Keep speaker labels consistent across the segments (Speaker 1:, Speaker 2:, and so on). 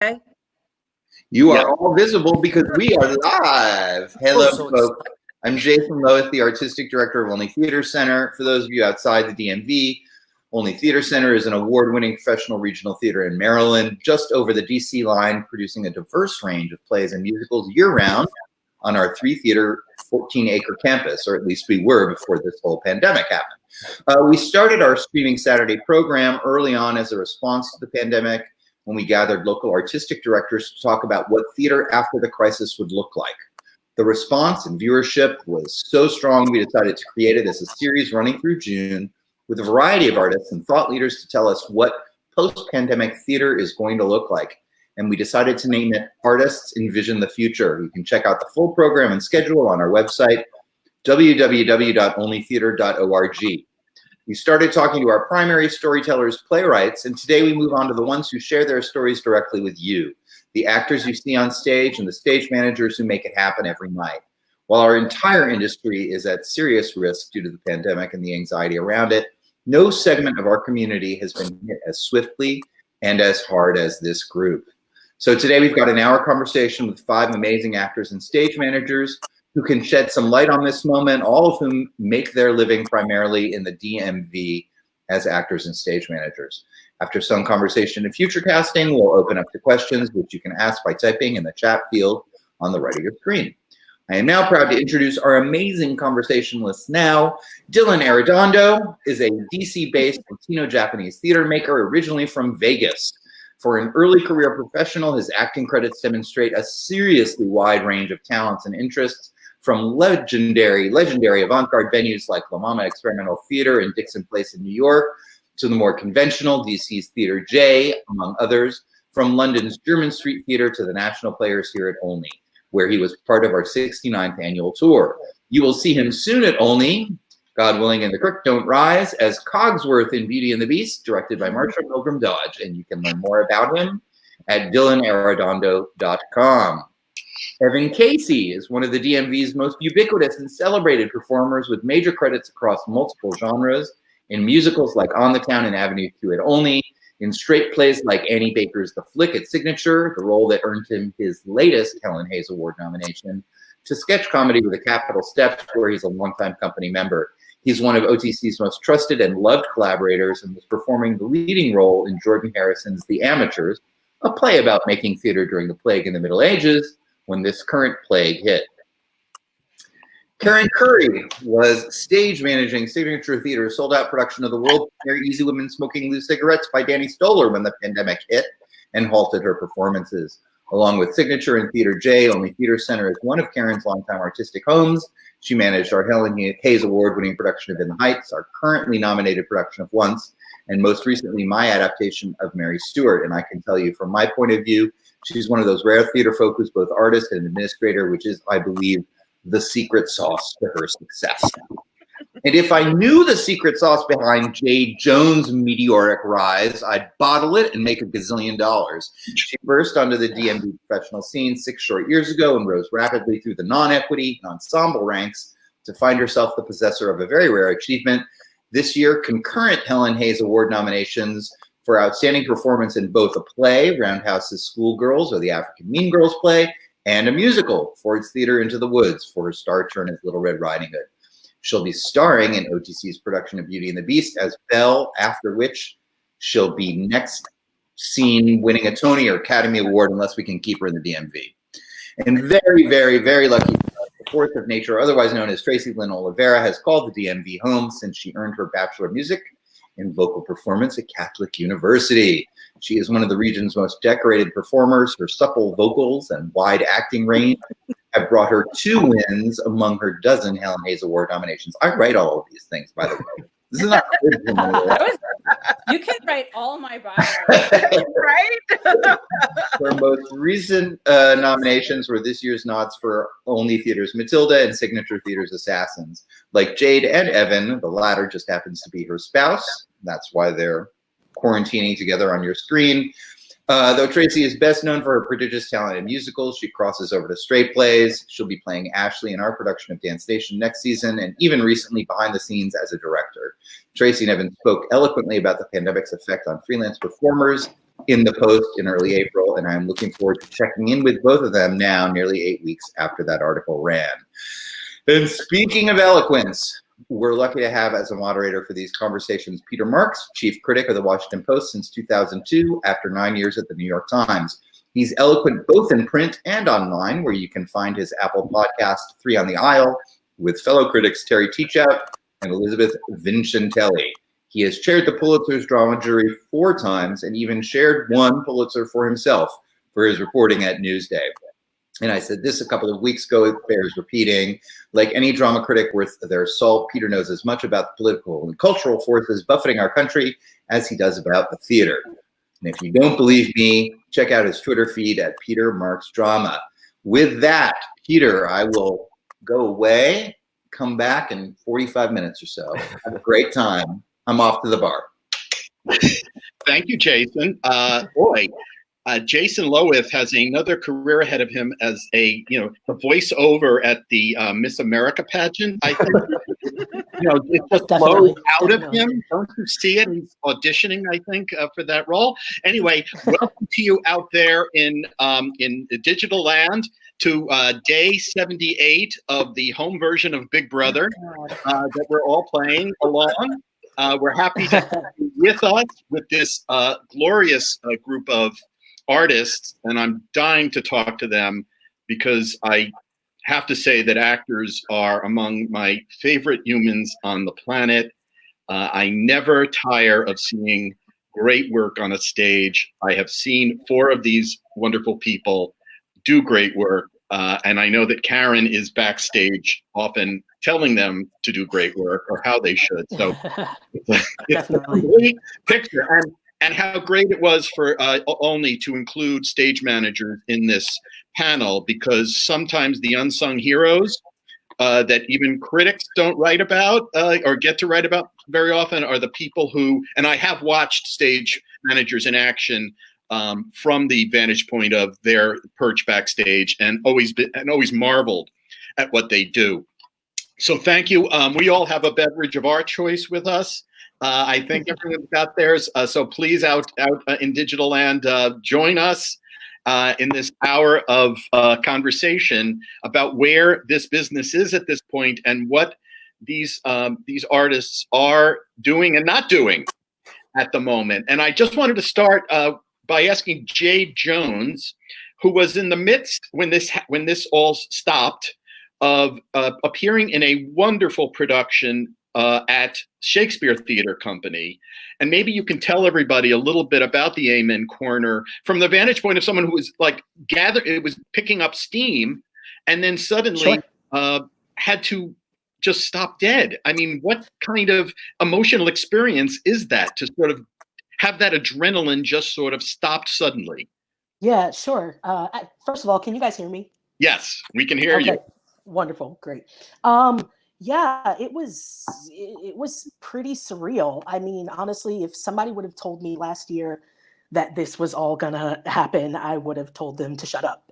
Speaker 1: Okay.
Speaker 2: You are all visible because we are live. Hello, folks. I'm Jason Loeth, the Artistic Director of Only Theater Center. For those of you outside the DMV, Only Theater Center is an award-winning professional regional theater in Maryland, just over the DC line, producing a diverse range of plays and musicals year-round on our 3-theater, 14-acre campus, or at least we were before this whole pandemic happened. We started our streaming Saturday program early on as a response to the pandemic, when we gathered local artistic directors to talk about what theater after the crisis would look like. The response and viewership was so strong, we decided to create it as a series running through June with a variety of artists and thought leaders to tell us what post-pandemic theater is going to look like. And we decided to name it Artists Envision the Future. You can check out the full program and schedule on our website, www.onlytheater.org. We started talking to our primary storytellers, playwrights, and today we move on to the ones who share their stories directly with you, the actors you see on stage and the stage managers who make it happen every night. While our entire industry is at serious risk due to the pandemic and the anxiety around it, no segment of our community has been hit as swiftly and as hard as this group. So today we've got an hour conversation with 5 amazing actors and stage managers who can shed some light on this moment, all of whom make their living primarily in the DMV as actors and stage managers. After some conversation and future casting, we'll open up to questions, which you can ask by typing in the chat field on the right of your screen. I am now proud to introduce our amazing conversationalists now. Dylan Arredondo is a DC-based Latino-Japanese theater maker originally from Vegas. For an early career professional, his acting credits demonstrate a seriously wide range of talents and interests, from legendary avant-garde venues like La Mama Experimental Theater and Dixon Place in New York, to the more conventional DC's Theater J, among others, from London's Jermyn Street Theater to the National Players here at Olney, where he was part of our 69th annual tour. You will see him soon at Olney, God willing and the Creek Don't Rise, as Cogsworth in Beauty and the Beast, directed by Marsha Milgram Dodge, and you can learn more about him at dylanarredondo.com. Evarin Casey is one of the DMV's most ubiquitous and celebrated performers with major credits across multiple genres, in musicals like On the Town and Avenue Q at Olney, in straight plays like Annie Baker's The Flick at Signature, the role that earned him his latest Helen Hayes Award nomination, to sketch comedy with a Capital Steps, where he's a longtime company member. He's one of OTC's most trusted and loved collaborators and was performing the leading role in Jordan Harrison's The Amateurs, a play about making theater during the plague in the Middle Ages, when this current plague hit. Currie was stage managing Signature Theater's sold-out production of the world premiere Easy Women Smoking Loose Cigarettes by Danny Stoller when the pandemic hit and halted her performances. Along with Signature and Theater J, Only Theater Center is one of Karen's longtime artistic homes. She managed our Helen Hayes Award-winning production of In the Heights, our currently nominated production of Once, and most recently my adaptation of Mary Stuart. And I can tell you from my point of view, she's one of those rare theater folk who's both artist and administrator, which is, I believe, the secret sauce to her success. And if I knew the secret sauce behind Jade Jones' meteoric rise, I'd bottle it and make $1 gazillion. She burst onto the DMV professional scene 6 short years ago and rose rapidly through the non-equity and ensemble ranks to find herself the possessor of a very rare achievement. This year, concurrent Helen Hayes Award nominations for outstanding performance in both a play, Roundhouse's Schoolgirls, or the African Mean Girls play, and a musical, Ford's Theater Into the Woods, for her star turn as Little Red Riding Hood. She'll be starring in OTC's production of Beauty and the Beast as Belle, after which she'll be next seen winning a Tony or Academy Award, unless we can keep her in the DMV. And very, very, very lucky, the Fourth of Nature, otherwise known as Tracey Lynn Olivera, has called the DMV home since she earned her Bachelor of Music in Vocal Performance at Catholic University. She is one of the region's most decorated performers. Her supple vocals and wide acting range have brought her 2 wins among her dozen Helen Hayes Award nominations. I write all of these things, by the way. This is not
Speaker 1: you can write all my bios, right?
Speaker 2: Her most recent nominations were this year's nods for Only Theater's Matilda and Signature Theater's Assassins. Like Jade and Evan, the latter just happens to be her spouse. That's why they're quarantining together on your screen. Though Tracey is best known for her prodigious talent in musicals, she crosses over to straight plays. She'll be playing Ashley in our production of Dance Station next season, and even recently behind the scenes as a director. Tracey and Evan spoke eloquently about the pandemic's effect on freelance performers in the post in early April, and I'm looking forward to checking in with both of them now, nearly 8 weeks after that article ran. And speaking of eloquence, we're lucky to have as a moderator for these conversations Peter Marks, chief critic of the Washington Post since 2002, after 9 years at the New York Times. He's eloquent both in print and online, where you can find his Apple podcast, Three on the Aisle, with fellow critics Terry Teachout and Elizabeth Vincentelli. He has chaired the Pulitzer's drama jury 4 times and even shared one Pulitzer for himself for his reporting at Newsday. And I said this a couple of weeks ago, it bears repeating. Like any drama critic worth their salt, Peter knows as much about the political and cultural forces buffeting our country as he does about the theater. And if you don't believe me, check out his Twitter feed at Peter Marks Drama. With that, Peter, I will go away, come back in 45 minutes or so. Have a great time. I'm off to the bar.
Speaker 3: Thank you, Jason. Jason Lowith has another career ahead of him as a voiceover at the Miss America pageant. I think it just flows out of him. Don't you see it? He's auditioning, I think, for that role. Anyway, welcome to you out there in digital land to day 78 of the home version of Big Brother that we're all playing along. We're happy to have you with us with this glorious group of artists, and I'm dying to talk to them because I have to say that actors are among my favorite humans on the planet. I never tire of seeing great work on a stage. I have seen 4 of these wonderful people do great work, and I know that Karen is backstage often telling them to do great work or how they should. So it's a complete picture. And how great it was for only to include stage managers in this panel, because sometimes the unsung heroes that even critics don't write about or get to write about very often are the people who, and I have watched stage managers in action from the vantage point of their perch backstage, and always marveled at what they do. So thank you. We all have a beverage of our choice with us. I think everyone's got theirs. So please, out in digital land, join us in this hour of conversation about where this business is at this point and what these artists are doing and not doing at the moment. And I just wanted to start by asking Jade Jones, who was in the midst when this all stopped, of appearing in a wonderful production at Shakespeare Theater Company. And maybe you can tell everybody a little bit about the Amen Corner from the vantage point of someone who was it was picking up steam and then suddenly had to just stop dead. I mean, what kind of emotional experience is that to sort of have that adrenaline just sort of stopped suddenly?
Speaker 4: Yeah, sure. First of all, can you guys hear me?
Speaker 3: Yes, we can hear you.
Speaker 4: Wonderful, great. Yeah, it was pretty surreal. I mean, honestly, if somebody would have told me last year that this was all gonna happen, I would have told them to shut up.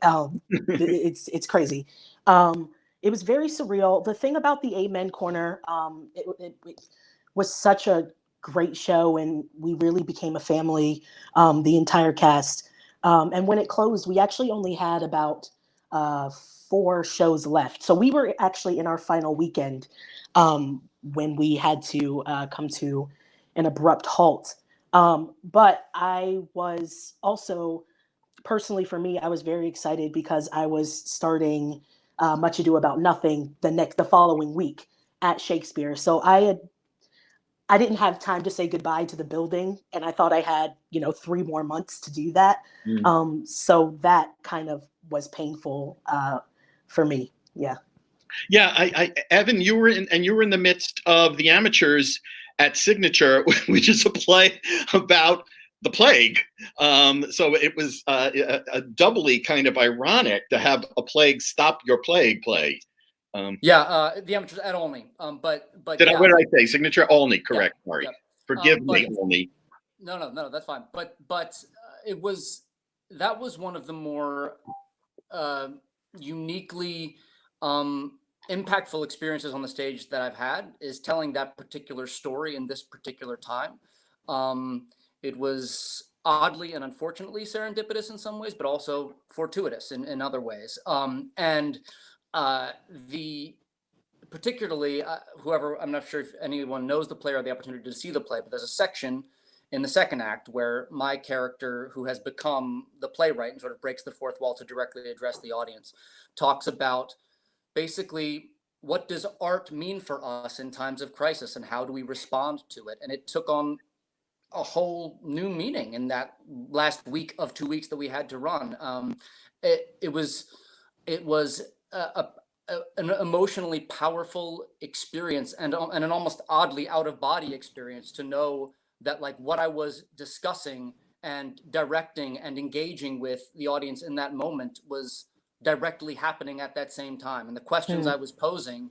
Speaker 4: It's crazy. It was very surreal. The thing about the Amen Corner, it was such a great show, and we really became a family, the entire cast. And when it closed, we actually only had about 4 shows left. So we were actually in our final weekend when we had to come to an abrupt halt. But I was also, personally for me, I was very excited because I was starting Much Ado About Nothing the following week at Shakespeare. So I didn't have time to say goodbye to the building, and I thought I had 3 more months to do that. So that kind of was painful for me. Yeah.
Speaker 3: Evan, you were in the midst of The Amateurs at Signature, which is a play about the plague. So it was a doubly kind of ironic to have a plague stop your plague play.
Speaker 5: The Amateurs at Olney. But
Speaker 3: what did I say? Signature Olney, correct? Yeah, sorry, forgive me, Olney.
Speaker 5: No, that's fine. But that was one of the more uniquely impactful experiences on the stage that I've had, is telling that particular story in this particular time. It was oddly and unfortunately serendipitous in some ways, but also fortuitous in other ways. And particularly whoever, I'm not sure if anyone knows the play or the opportunity to see the play, but there's a section in the second act where my character, who has become the playwright and sort of breaks the fourth wall to directly address the audience, talks about basically what does art mean for us in times of crisis and how do we respond to it? And it took on a whole new meaning in that last week of 2 weeks that we had to run. It was an emotionally powerful experience and an almost oddly out of body experience to know that like what I was discussing and directing and engaging with the audience in that moment was directly happening at that same time. And the questions I was posing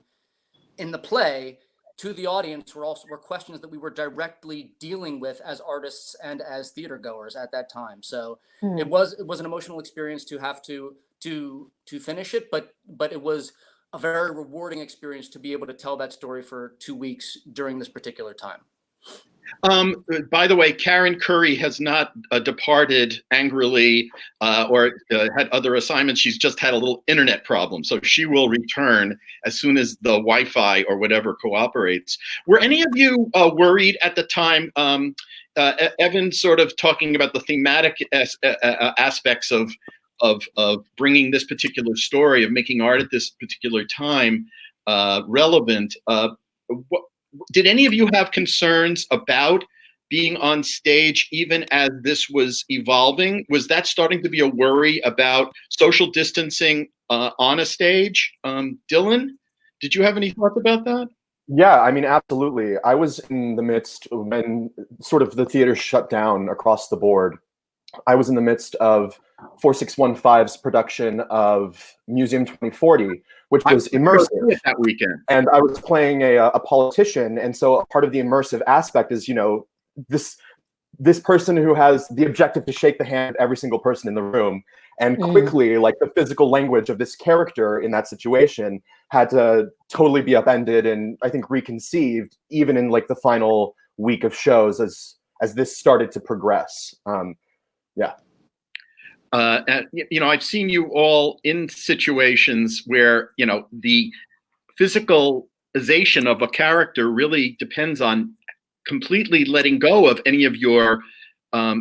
Speaker 5: in the play to the audience were questions that we were directly dealing with as artists and as theater goers at that time. So it was an emotional experience to have to finish it, but it was a very rewarding experience to be able to tell that story for 2 weeks during this particular time.
Speaker 3: By the way, Karen Currie has not departed angrily or had other assignments. She's just had a little internet problem. So she will return as soon as the Wi-Fi or whatever cooperates. Were any of you worried at the time? Evan sort of talking about the thematic aspects of bringing this particular story, of making art at this particular time relevant. Did any of you have concerns about being on stage even as this was evolving? Was that starting to be a worry about social distancing on a stage? Dylan, did you have any thoughts about that?
Speaker 6: Yeah, I mean, absolutely. I was in the midst when sort of the theater shut down across the board. I was in the midst of 4615's production of Museum 2040, which was immersive
Speaker 3: that weekend.
Speaker 6: And I was playing a politician, and so a part of the immersive aspect is, this person who has the objective to shake the hand of every single person in the room, and quickly, like the physical language of this character in that situation had to totally be upended and I think reconceived, even in like the final week of shows as this started to progress. Yeah.
Speaker 3: And, I've seen you all in situations where, the physicalization of a character really depends on completely letting go of any of your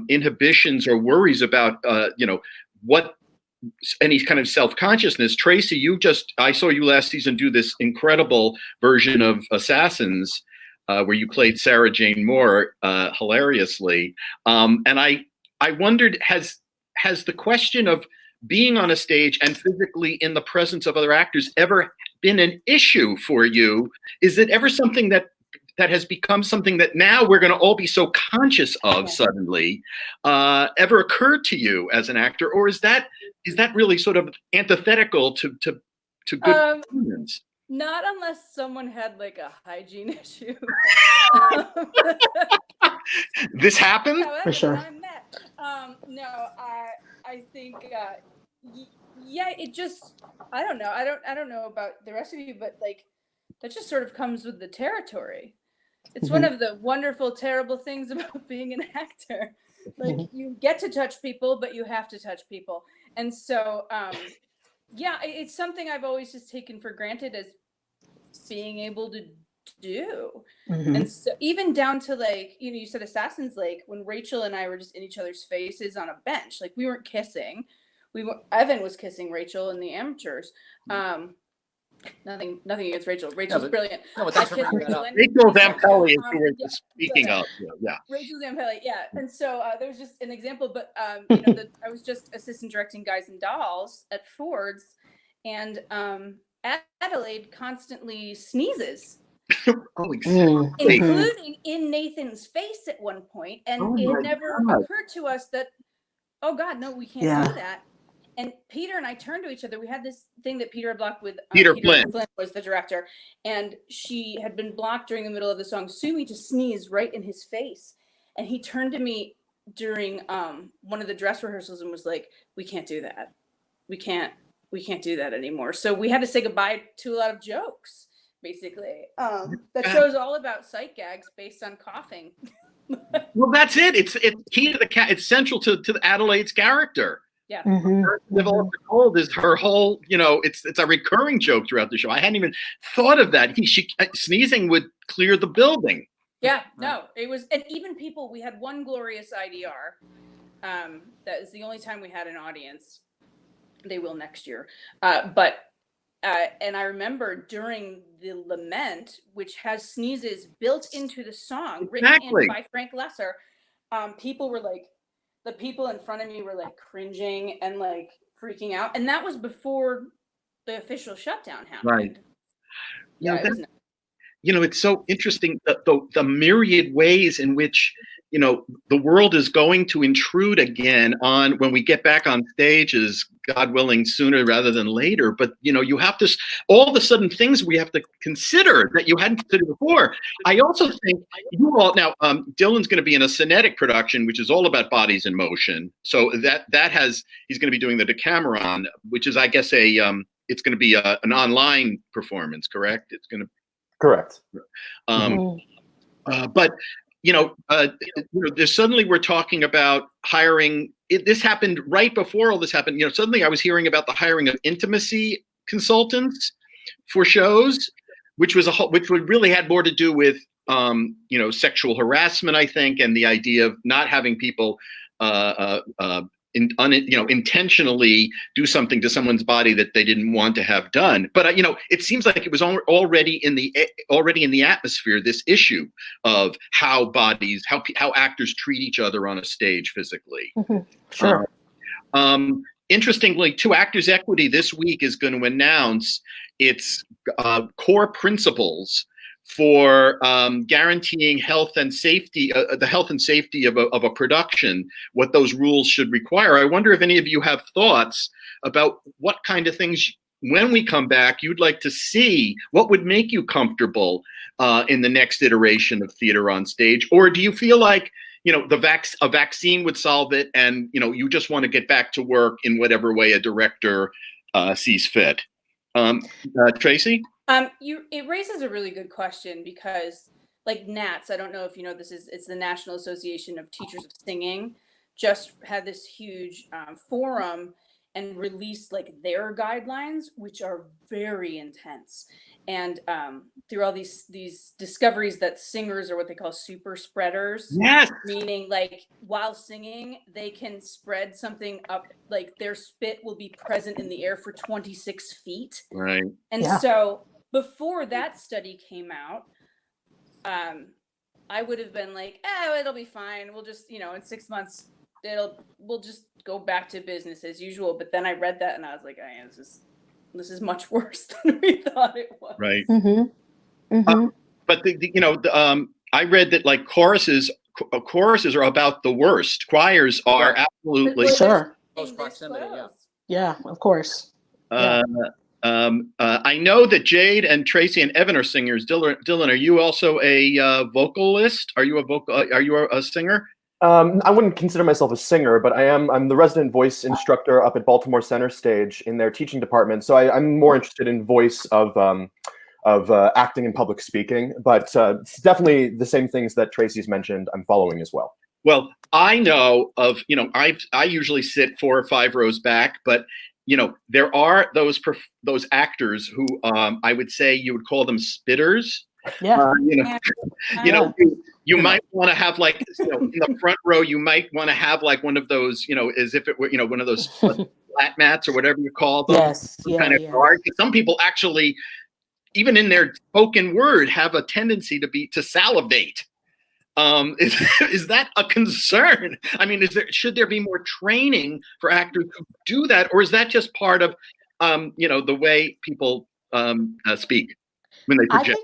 Speaker 3: inhibitions or worries about, what any kind of self-consciousness. Tracey, I saw you last season do this incredible version of Assassins where you played Sarah Jane Moore hilariously. And I wondered, has the question of being on a stage and physically in the presence of other actors ever been an issue for you? Is it ever something that has become something that now we're going to all be so conscious of suddenly, ever occurred to you as an actor? Or is that really sort of antithetical to good performance?
Speaker 1: Not unless someone had like a hygiene issue.
Speaker 3: This happened?
Speaker 4: For sure.
Speaker 1: No, I think, yeah, it just, I don't know. I don't know about the rest of you, but like, that just sort of comes with the territory. It's one of the wonderful, terrible things about being an actor. Like, you get to touch people, but you have to touch people. And so, yeah, it's something I've always just taken for granted as being able to do. And so even down to like, you said Assassins, like when Rachel and I were just in each other's faces on a bench, like we weren't kissing. Evan was kissing Rachel in the amateurs. Nothing against Rachel. Rachel's brilliant.
Speaker 5: No, but thanks for bringing that up.
Speaker 3: Rachel Zampelli is who we're speaking of. Yeah.
Speaker 1: Rachel Zampelli, yeah. And so there was just an example, but I was just assistant directing Guys and Dolls at Ford's, and Adelaide constantly sneezes. Including in Nathan's face at one point, and it never occurred to us that, oh God, no, we can't do that. And Peter and I turned to each other. We had this thing that Peter had blocked with
Speaker 3: Peter Flynn
Speaker 1: was the director, and she had been blocked during the middle of the song "Sue Me" to sneeze right in his face, and he turned to me during one of the dress rehearsals and was like, "We can't do that. We can't do that anymore." So we had to say goodbye to a lot of jokes. Basically, that show's all about sight gags based on coughing.
Speaker 3: Well, that's it. It's key to it's central to Adelaide's character.
Speaker 1: Yeah.
Speaker 3: Oliver Cold is her whole, it's a recurring joke throughout the show. I hadn't even thought of that. Sneezing would clear the building.
Speaker 1: Yeah, no, it was, and even people, we had one glorious IDR. That is the only time we had an audience. They will next year. And I remember during the lament, which has sneezes built into the song, written in by Frank Lesser, people were like, the people in front of me were like cringing and like freaking out. And that was before the official shutdown happened.
Speaker 3: Right.
Speaker 1: Yeah, it was nice.
Speaker 3: It's so interesting the myriad ways in which the world is going to intrude again on when we get back on stages, God willing, sooner rather than later. But you have to all of a sudden things we have to consider that you hadn't considered before. I also think you all now Dylan's going to be in a Cinetic production, which is all about bodies in motion. So he's going to be doing the Decameron, which is I guess it's going to be an online performance, correct? It's going to
Speaker 6: correct.
Speaker 3: But there's suddenly we're talking about hiring. This happened right before all this happened. Suddenly I was hearing about the hiring of intimacy consultants for shows, which really had more to do with sexual harassment, I think, and the idea of not having people intentionally do something to someone's body that they didn't want to have done. But it seems like it was already in the atmosphere, this issue of how actors treat each other on a stage physically.
Speaker 4: Sure.
Speaker 3: Interestingly, 2 Actors Equity this week is going to announce its core principles for guaranteeing health and safety, the health and safety of a production, what those rules should require. I wonder if any of you have thoughts about what kind of things, when we come back, you'd like to see, what would make you comfortable in the next iteration of theater on stage? Or do you feel like, a vaccine would solve it and, you just want to get back to work in whatever way a director sees fit? Tracey?
Speaker 1: It raises a really good question because, like NATS, I don't know if you know this it's the National Association of Teachers of Singing, just had this huge forum and released like their guidelines, which are very intense. And through all these discoveries that singers are what they call super spreaders.
Speaker 3: Yes.
Speaker 1: Meaning like while singing, they can spread something up, like their spit will be present in the air for 26 feet.
Speaker 3: Right.
Speaker 1: And so before that study came out, I would have been like, it'll be fine. We'll just, in 6 months, we'll just go back to business as usual. But then I read that and I was like, this is much worse than we thought it was.
Speaker 3: Right. But I read that like choruses are about the worst. Choirs are absolutely
Speaker 4: sure.
Speaker 5: Close proximity.
Speaker 4: Yeah, of course.
Speaker 3: I know that Jade and Tracey and Evan are singers. Dylan, are you also a vocalist? Are you a singer?
Speaker 6: I wouldn't consider myself a singer, but I'm the resident voice instructor up at Baltimore Center Stage in their teaching department. So I'm more interested in voice of acting and public speaking, but it's definitely the same things that Tracey's mentioned I'm following as well.
Speaker 3: Well, I know of, I usually sit 4 or 5 rows back, but there are those actors who I would say you would call them spitters.
Speaker 4: Yeah.
Speaker 3: You might want to have like, in the front row, you might want to have like one of those, as if it were, one of those flat mats or whatever you call them.
Speaker 4: Yes.
Speaker 3: Kind of guard. Some people actually, even in their spoken word, have a tendency to salivate. Is that a concern? I mean, should there be more training for actors who do that, or is that just part of, the way people speak when they project?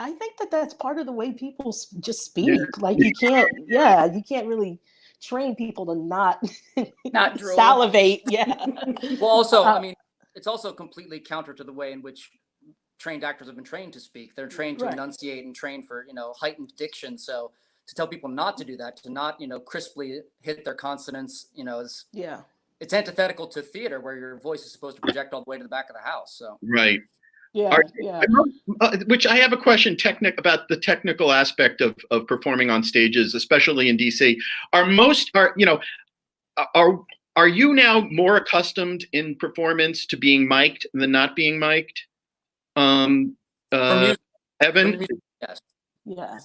Speaker 4: I think that's part of the way people just speak. Yeah. Like you can't really train people to not
Speaker 1: drool.
Speaker 4: Salivate. Yeah.
Speaker 5: Well, also, I mean, it's also completely counter to the way in which trained actors have been trained to speak. They're trained to enunciate and trained for, heightened diction. So to tell people not to do that, to not, crisply hit their consonants, it's antithetical to theater where your voice is supposed to project all the way to the back of the house. So
Speaker 3: right.
Speaker 4: Yeah, yeah.
Speaker 3: Which I have a question about the technical aspect of performing on stages, especially in DC. Are you now more accustomed in performance to being mic'd than not being mic'd? Evan,
Speaker 5: yes.
Speaker 4: Yeah.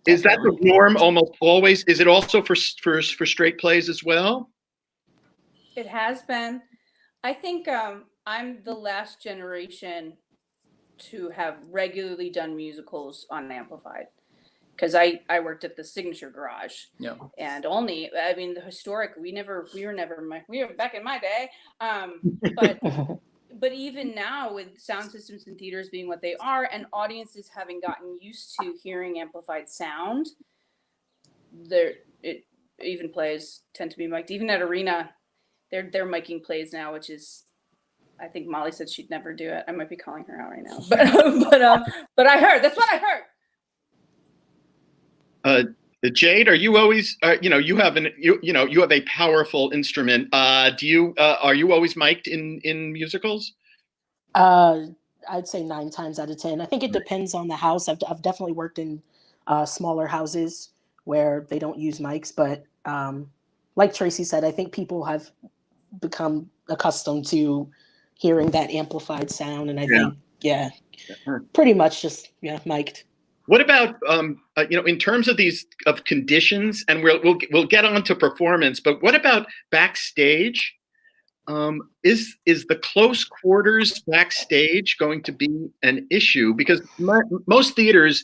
Speaker 3: Is that the norm almost always? Is it also for straight plays as well?
Speaker 1: It has been. I think I'm the last generation to have regularly done musicals on amplified, because I worked at the Signature Garage.
Speaker 5: Yeah.
Speaker 1: And only, I mean, the historic, we were back in my day. But even now, with sound systems in theaters being what they are, and audiences having gotten used to hearing amplified sound, even plays tend to be mic'd. Even at Arena, they're micing plays now, which is, I think Molly said she'd never do it. I might be calling her out right now, but I heard, that's what I heard.
Speaker 3: Jade, are you always, you have a powerful instrument. Are you always mic'd in musicals?
Speaker 4: I'd say 9 times out of 10. I think it depends on the house. I've definitely worked in smaller houses where they don't use mics, but like Tracey said, I think people have become accustomed to hearing that amplified sound, and I think pretty much just mic'd.
Speaker 3: What about in terms of these conditions, and we'll get on to performance, but what about backstage? Is the close quarters backstage going to be an issue? Because most theaters,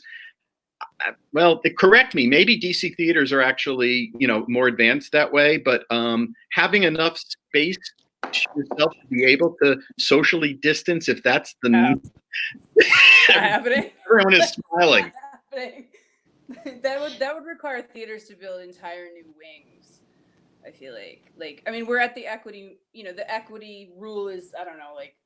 Speaker 3: well, correct me, maybe DC theaters are actually more advanced that way, but having enough space yourself to be able to socially distance, if that's the need.
Speaker 1: Happening.
Speaker 3: Everyone is smiling.
Speaker 1: That would require theaters to build entire new wings. I feel like I mean, we're at the equity. The equity rule is, I don't know, like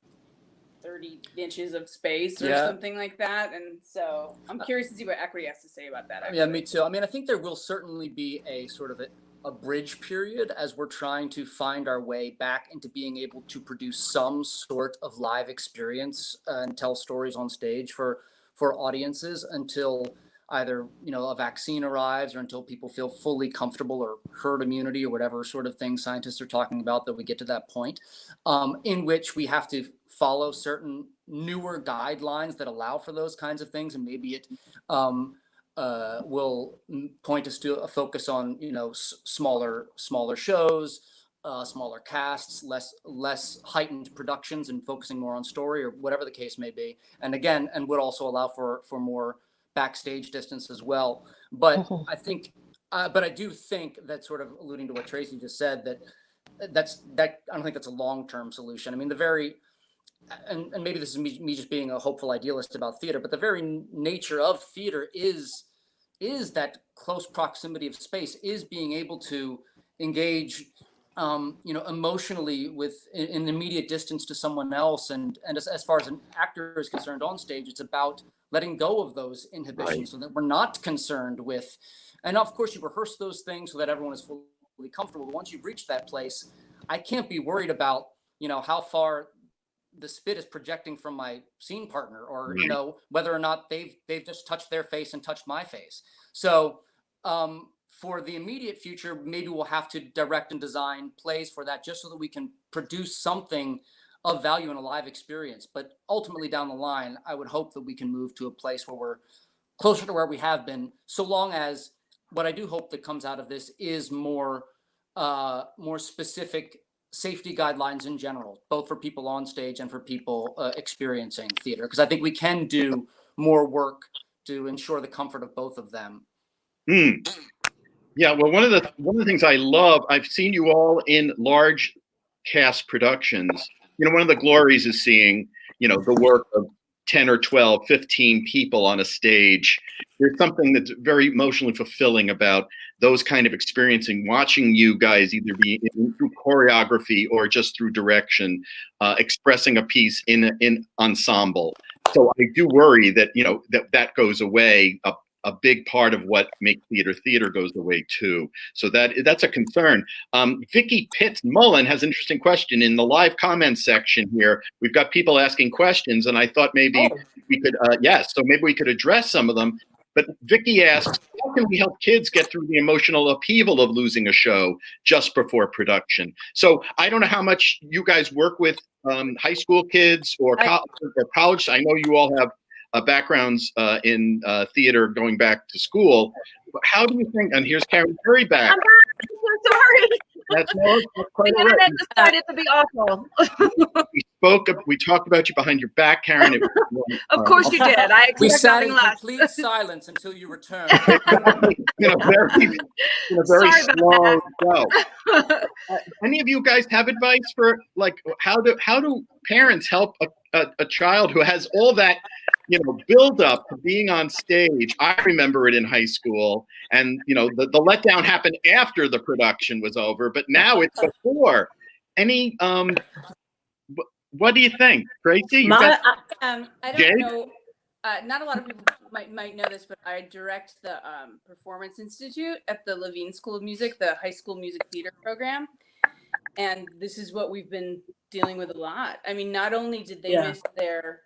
Speaker 1: 30 inches of space or something like that. And so I'm curious to see what equity has to say about that. Actually.
Speaker 5: Yeah, me too. I mean, I think there will certainly be a sort of a bridge period as we're trying to find our way back into being able to produce some sort of live experience and tell stories on stage for audiences until either a vaccine arrives or until people feel fully comfortable, or herd immunity, or whatever sort of thing scientists are talking about, that we get to that point in which we have to follow certain newer guidelines that allow for those kinds of things, and maybe it will point us to a focus on smaller shows, smaller casts, less heightened productions, and focusing more on story, or whatever the case may be. And again, and would also allow for more backstage distance as well. But I think, but I do think that, sort of alluding to what Tracey just said, that I don't think that's a long-term solution. I mean, and maybe this is me just being a hopeful idealist about theater, but the very nature of theater is that close proximity of space, is being able to engage emotionally with in immediate distance to someone else. And as far as an actor is concerned on stage, it's about letting go of those inhibitions, so that we're not concerned with, and of course you rehearse those things so that everyone is fully comfortable. But once you've reached that place, I can't be worried about, how far the spit is projecting from my scene partner, or, whether or not they've just touched their face and touched my face. So, for the immediate future, maybe we'll have to direct and design plays for that, just so that we can produce something of value in a live experience. But ultimately down the line, I would hope that we can move to a place where we're closer to where we have been, so long as what I do hope that comes out of this is more specific safety guidelines in general, both for people on stage and for people experiencing theater, because I think we can do more work to ensure the comfort of both of them.
Speaker 3: Yeah, well, one of the things I love, I've seen you all in large cast productions. One of the glories is seeing, the work of 10 or 12, 15 people on a stage. There's something that's very emotionally fulfilling about those kind of experiencing, watching you guys either be through choreography or just through direction, expressing a piece in ensemble. So I do worry that, that goes away a big part of what makes theater goes away too. So that's a concern. Vicky Pitts Mullen has an interesting question in the live comments section here. We've got people asking questions, and I thought maybe we could, so maybe we could address some of them. But Vicky asks, how can we help kids get through the emotional upheaval of losing a show just before production? So I don't know how much you guys work with high school kids or college. I know you all have backgrounds in theater going back to school. How do you think, and here's Karen Currie back.
Speaker 7: I'm sorry.
Speaker 3: That's quite
Speaker 7: The
Speaker 3: all right.
Speaker 7: internet decided to be awful.
Speaker 3: We talked about you behind your back, Karen.
Speaker 7: Of course you did. I
Speaker 5: We
Speaker 7: expect
Speaker 5: sat
Speaker 7: nothing
Speaker 5: in
Speaker 7: less.
Speaker 5: complete silence until you returned.
Speaker 3: very
Speaker 7: Sorry
Speaker 3: slow
Speaker 7: about
Speaker 3: go. Any of you guys have advice for like how do parents help a child who has all that build up to being on stage? I remember it in high school, and the letdown happened after the production was over, but now it's before. Any what do you think, Tracey?
Speaker 1: I don't
Speaker 3: Jade?
Speaker 1: know. Not a lot of people might know this, but I direct the Performance Institute at the Levine School of Music, the high school music theater program. And this is what we've been dealing with a lot. I mean, not only did they miss their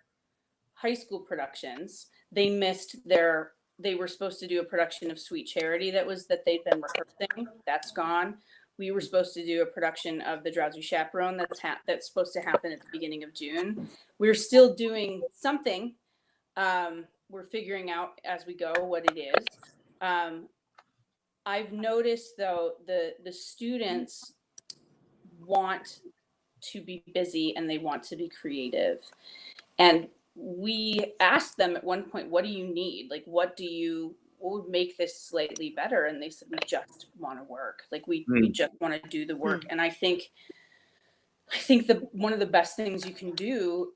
Speaker 1: high school productions, they were supposed to do a production of Sweet Charity that they'd been rehearsing. That's gone. We were supposed to do a production of The Drowsy Chaperone that's supposed to happen at the beginning of June. We're still doing something. We're figuring out as we go what it is. I've noticed though the students want to be busy and they want to be creative. And we asked them at one point, what do you need? Like, what would make this slightly better? And they said, we just want to work. Like we just want to do the work. And I think one of the best things you can do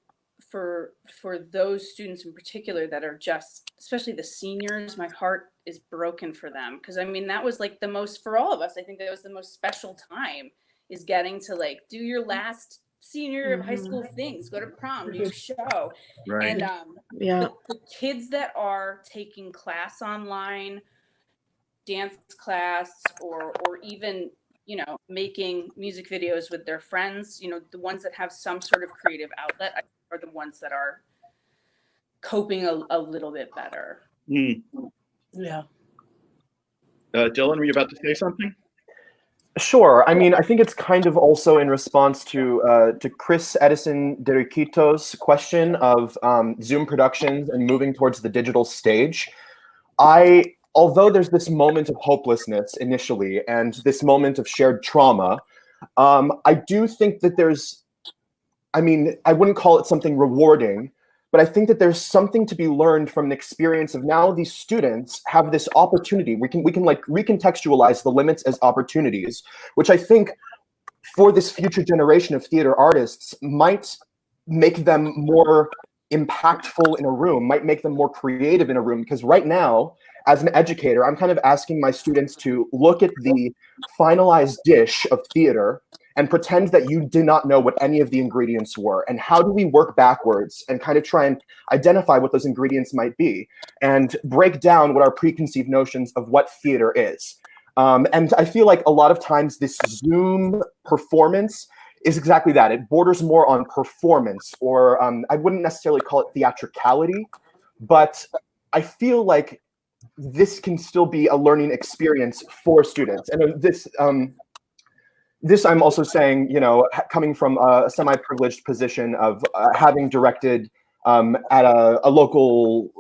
Speaker 1: for those students in particular that are just, especially the seniors, my heart is broken for them. Cause I mean, that was like the most, for all of us, I think that was the most special time, is getting to like do your last senior of high school things, go to prom, do your show.
Speaker 3: Right.
Speaker 1: And the kids that are taking class online, dance class, or even making music videos with their friends, the ones that have some sort of creative outlet are the ones that are coping a little bit better.
Speaker 4: Yeah.
Speaker 3: Dylan, were you about to say something?
Speaker 6: Sure. I mean, I think it's kind of also in response to Chris Edison Deriquito's question of Zoom productions and moving towards the digital stage. Although there's this moment of hopelessness initially and this moment of shared trauma, I do think that I wouldn't call it something rewarding, but I think that there's something to be learned from an experience of now these students have this opportunity. We can like recontextualize the limits as opportunities, which I think for this future generation of theater artists might make them more impactful in a room, might make them more creative in a room. Because right now, as an educator, I'm kind of asking my students to look at the finalized dish of theater and pretend that you did not know what any of the ingredients were. And how do we work backwards and kind of try and identify what those ingredients might be and break down what our preconceived notions of what theater is. And I feel like a lot of times this Zoom performance is exactly that. It borders more on performance, or I wouldn't necessarily call it theatricality, but I feel like this can still be a learning experience for students. And this I'm also saying, coming from a semi-privileged position of having directed at a local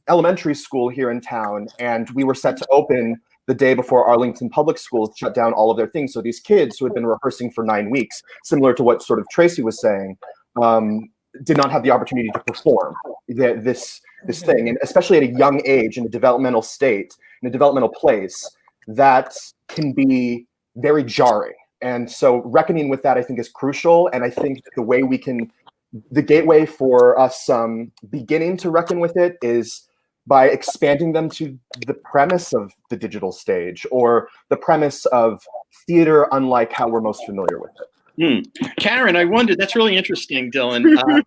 Speaker 6: elementary school here in town, and we were set to open the day before Arlington Public Schools shut down all of their things. So these kids who had been rehearsing for 9 weeks, similar to what sort of Tracey was saying, did not have the opportunity to perform this thing. And especially at a young age, in a developmental state, in a developmental place, that can be very jarring. And so reckoning with that, I think, is crucial. And I think the gateway for us beginning to reckon with it is by expanding them to the premise of the digital stage, or the premise of theater unlike how we're most familiar with it.
Speaker 3: Karen, I wondered, that's really interesting, Dylan.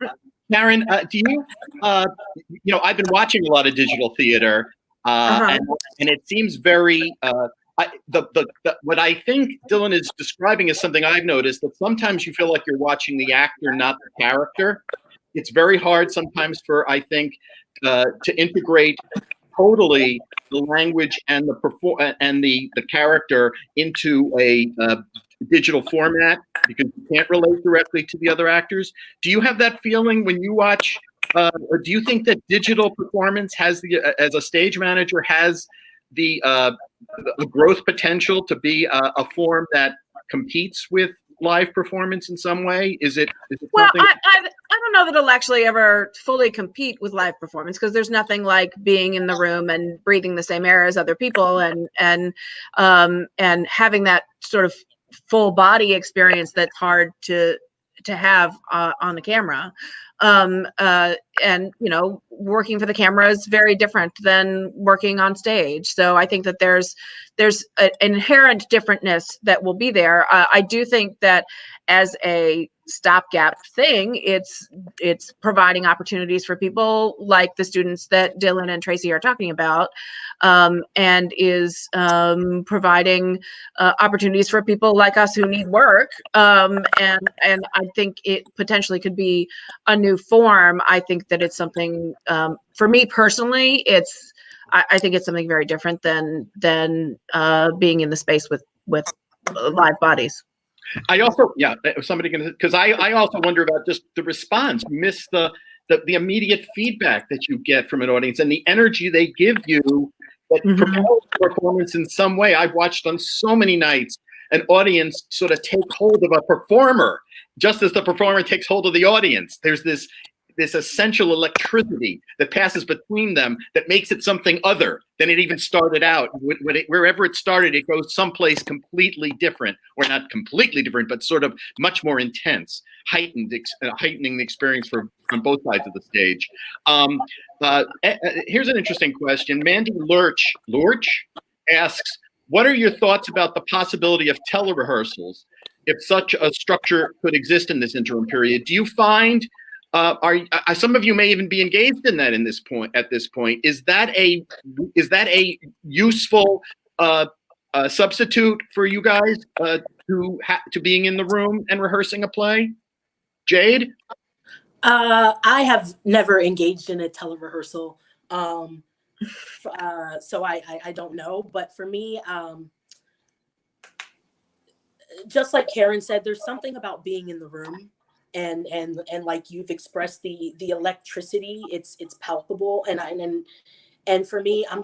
Speaker 3: Karen, do you, I've been watching a lot of digital theater. and it seems very. What I think Dylan is describing is something I've noticed, that sometimes you feel like you're watching the actor, not the character. It's very hard sometimes for, I think, to integrate totally the language and the character into a digital format, because you can't relate directly to the other actors. Do you have that feeling when you watch, or do you think that digital performance has as a stage manager, has the growth potential to be a form that competes with live performance in some way? Is it
Speaker 7: Well,
Speaker 3: something?
Speaker 7: I don't know that it'll actually ever fully compete with live performance, because there's nothing like being in the room and breathing the same air as other people, and having that sort of full body experience that's hard to have on the camera. And working for the camera is very different than working on stage. So I think that there's an inherent differentness that will be there. I do think that as a stopgap thing, it's providing opportunities for people like the students that Dylan and Tracey are talking about, and is providing opportunities for people like us who need work. And I think it potentially could be a new form. I think that it's something, for me personally, I think it's something very different than being in the space with live bodies.
Speaker 3: I also, because I also wonder about just the response. You miss the immediate feedback that you get from an audience and the energy they give you that propels the performance in some way. I've watched on so many nights an audience sort of take hold of a performer just as the performer takes hold of the audience. There's this essential electricity that passes between them that makes it something other than it even started out. Wherever it started, it goes someplace completely different, or not completely different, but sort of much more intense, heightening the experience on both sides of the stage. Here's an interesting question. Mandy Lurch asks, what are your thoughts about the possibility of telerehearsals if such a structure could exist in this interim period? Do you find some of you may even be engaged in that at this point? Is that a useful substitute for you guys to being in the room and rehearsing a play? Jade?
Speaker 4: I have never engaged in a telerehearsal, so I don't know. But for me, just like Karen said, there's something about being in the room. And like you've expressed, the electricity, it's palpable, and for me, I'm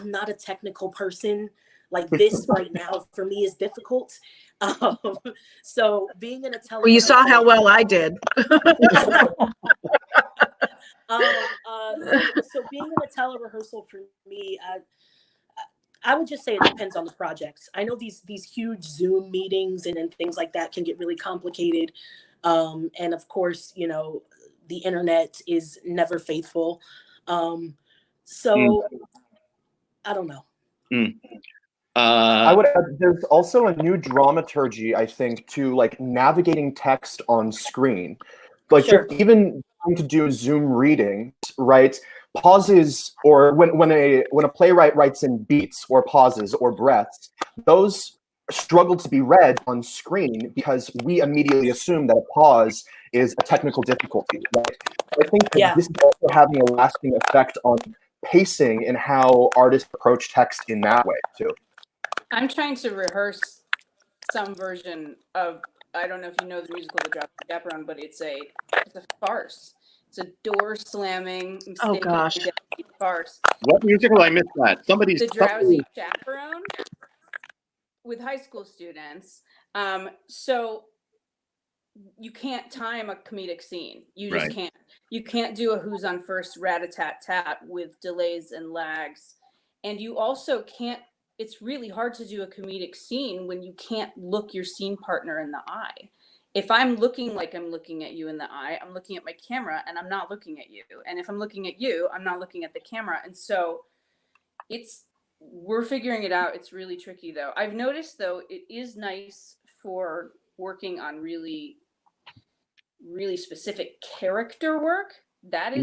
Speaker 4: not a technical person. Like this right now for me is difficult. So being in a television,
Speaker 7: well, you saw how well I did.
Speaker 4: So being in a telerehearsal for me, I would just say it depends on the project. I know these huge Zoom meetings and things like that can get really complicated. And of course, the internet is never faithful. So I don't know.
Speaker 6: I would add, there's also a new dramaturgy, I think, to like navigating text on screen. Like
Speaker 4: Sure.
Speaker 6: even trying to do Zoom readings, right? Pauses, or when a playwright writes in beats or pauses or breaths, those struggle to be read on screen because we immediately assume that a pause is a technical difficulty, right? I think that this is also having a lasting effect on pacing and how artists approach text in that way too.
Speaker 1: I'm trying to rehearse some version of, I don't know if you know the musical The Chaperone, but it's a farce. It's a door slamming,
Speaker 7: Oh gosh,
Speaker 1: farce.
Speaker 3: What musical? I missed that.
Speaker 1: The Drowsy Chaperone with high school students. So you can't time a comedic scene. You just can't. You can't do a who's on first rat-a-tat-tat with delays and lags. And you also can't, it's really hard to do a comedic scene when you can't look your scene partner in the eye. If I'm looking like I'm looking at you in the eye, I'm looking at my camera and I'm not looking at you. And if I'm looking at you, I'm not looking at the camera. And so we're figuring it out. It's really tricky though. I've noticed though, it is nice for working on really, really specific character work. That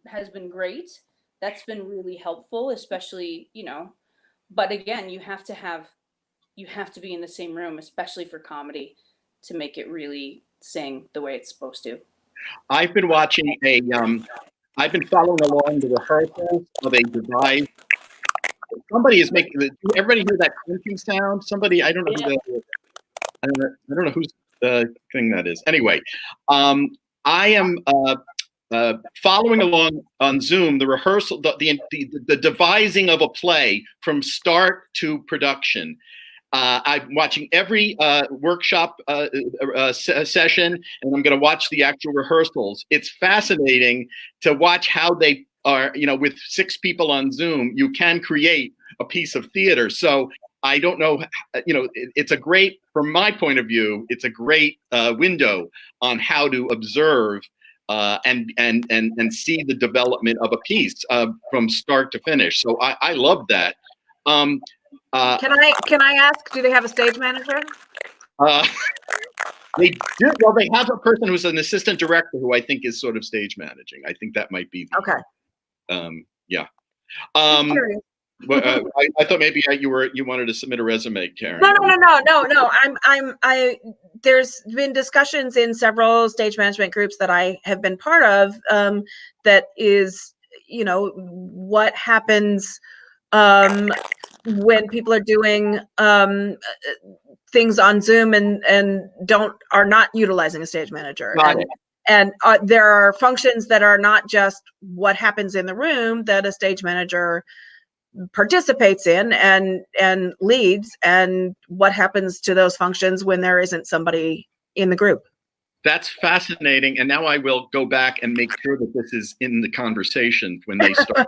Speaker 1: has been great. that's been really helpful, especially, but again, you have to be in the same room, especially for comedy, to make it really sing the way it's supposed to.
Speaker 3: I've been watching I've been following along the rehearsals of a device. Somebody is making. Everybody hear that clinking sound? Somebody, I don't know who I don't know whose thing that is. Anyway, I am following along on Zoom the rehearsal, the devising of a play from start to production. I'm watching every workshop session, and I'm going to watch the actual rehearsals. It's fascinating to watch how they are, with 6 people on Zoom, you can create a piece of theater. So I don't know, it's a great, from my point of view, it's a great window on how to observe and see the development of a piece from start to finish. So I love that.
Speaker 7: Can I ask, do they have a stage manager?
Speaker 3: They do. Well, they have a person who's an assistant director who I think is sort of stage managing. I think that might be
Speaker 7: okay.
Speaker 3: Yeah. I thought maybe you wanted to submit a resume, Karen.
Speaker 7: No. There's been discussions in several stage management groups that I have been part of. That is, what happens when people are doing things on Zoom and are not utilizing a stage manager. And there are functions that are not just what happens in the room that a stage manager participates in and leads, and what happens to those functions when there isn't somebody in the group.
Speaker 3: That's fascinating. And now I will go back and make sure that this is in the conversation when they start.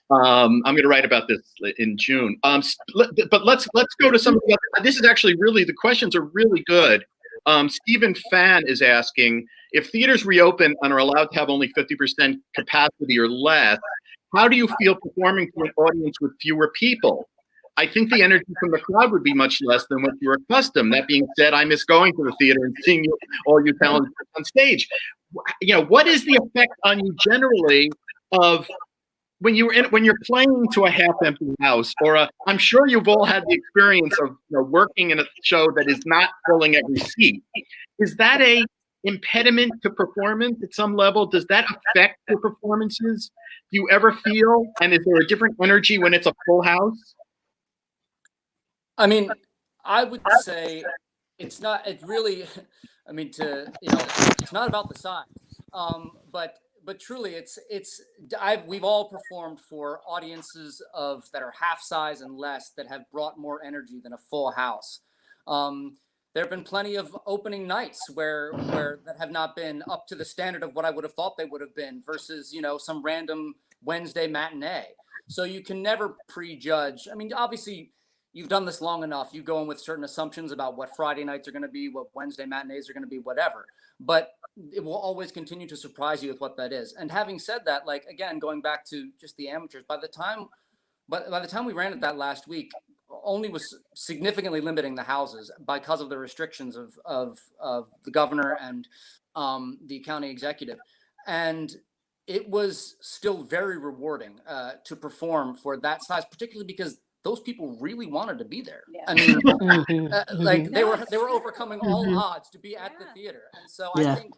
Speaker 3: I'm going to write about this in June. But let's go to some of the other. This is actually really, the questions are really good. Stephen Fan is asking, if theaters reopen and are allowed to have only 50% capacity or less, how do you feel performing to an audience with fewer people? I think the energy from the crowd would be much less than what you're accustomed. That being said, I miss going to the theater and seeing all you talent on stage. What is the effect on you generally of when you're playing to a half-empty house, or I'm sure you've all had the experience of working in a show that is not filling every seat. Is that a impediment to performance at some level? Does that affect your performances? Do you ever feel, and is there a different energy when it's a full house?
Speaker 5: I mean, I would say it's not. It's really, I mean, it's not about the size, but truly, we've all performed for audiences that are half size and less that have brought more energy than a full house. There have been plenty of opening nights where that have not been up to the standard of what I would have thought they would have been versus, some random Wednesday matinee. So you can never prejudge. I mean, obviously, you've done this long enough. You go in with certain assumptions about what Friday nights are going to be, what Wednesday matinees are going to be, whatever. But it will always continue to surprise you with what that is. And having said that, again, going back to just the amateurs, by the time we ran it that last week, only was significantly limiting the houses because of the restrictions of the governor and the county executive. And it was still very rewarding to perform for that size, particularly because those people really wanted to be there. Yeah. I mean, they were overcoming all odds to be at the theater. And so I think,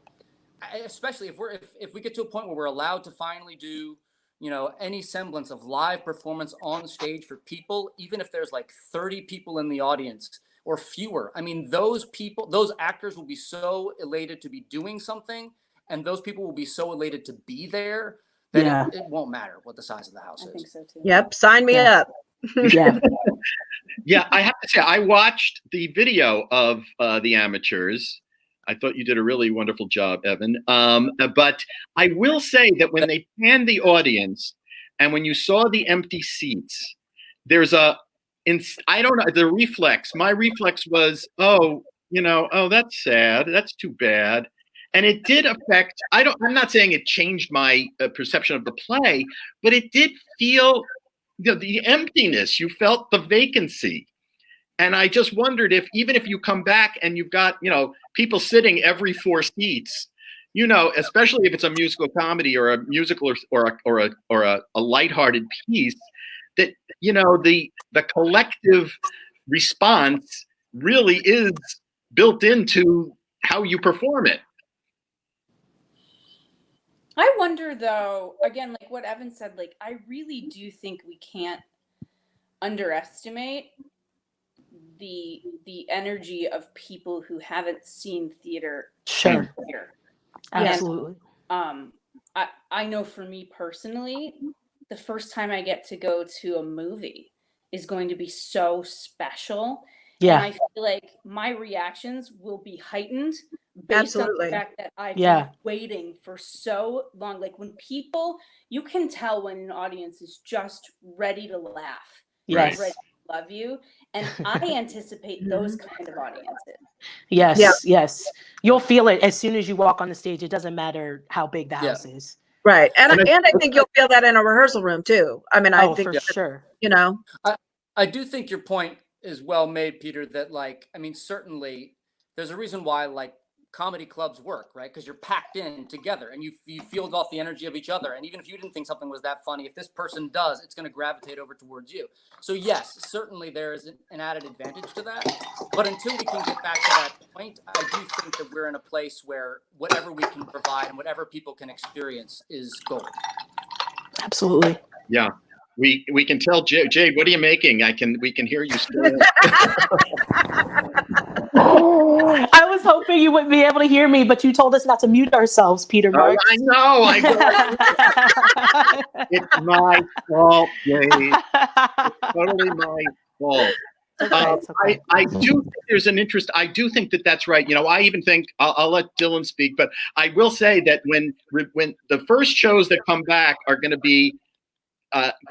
Speaker 5: especially if we get to a point where we're allowed to finally do, any semblance of live performance on stage for people, even if there's 30 people in the audience or fewer. I mean, those actors will be so elated to be doing something, and those people will be so elated to be there that it won't matter what the size of the house is. I think so too.
Speaker 7: Yep, sign me up.
Speaker 3: Yeah, I have to say, I watched the video of the amateurs. I thought you did a really wonderful job, Evan. But I will say that when they panned the audience and when you saw the empty seats, there's I don't know, the reflex. My reflex was, oh, that's sad. That's too bad. And it did affect, I'm not saying it changed my perception of the play, but it did feel the emptiness. You felt the vacancy. And I just wondered if, even if you come back and you've got, people sitting every 4 seats, you know, especially if it's a musical comedy or a musical or a lighthearted piece, that, you know, the collective response really is built into how you perform it.
Speaker 1: I wonder though, again, like what Evan said, like I really do think we can't underestimate the energy of people who haven't seen theater
Speaker 4: Sure.
Speaker 1: here.
Speaker 4: Absolutely.
Speaker 1: And, I know for me personally, the first time I get to go to a movie is going to be so special.
Speaker 4: Yeah.
Speaker 1: And I feel like my reactions will be heightened based on the fact that I've been waiting for so long. Like when people, you can tell when an audience is just ready to laugh.
Speaker 4: Yes.
Speaker 1: Ready to love you. And I anticipate those kind of audiences.
Speaker 4: Yes, yes. You'll feel it as soon as you walk on the stage. It doesn't matter how big the house is.
Speaker 7: Right. And I think you'll feel that in a rehearsal room too. I mean, I think
Speaker 4: for sure.
Speaker 7: You know.
Speaker 5: I do think your point is well made, Peter, that like, I mean, certainly there's a reason why like comedy clubs work, right? Because you're packed in together and you field off the energy of each other. And even if you didn't think something was that funny, if this person does, it's going to gravitate over towards you. So yes, certainly there is an added advantage to that. But until we can get back to that point, I do think that we're in a place where whatever we can provide and whatever people can experience is gold.
Speaker 4: Absolutely.
Speaker 3: Yeah. We can tell Jade, what are you making? We can hear you still.
Speaker 4: I was hoping you wouldn't be able to hear me, but you told us not to mute ourselves, Peter Marks.
Speaker 3: I know. It's my fault, Jade. It's totally my fault.
Speaker 4: Okay.
Speaker 3: I do think there's an interest. I do think that that's right. You know, I even think I'll let Dylan speak, but I will say that when the first shows that come back are going to be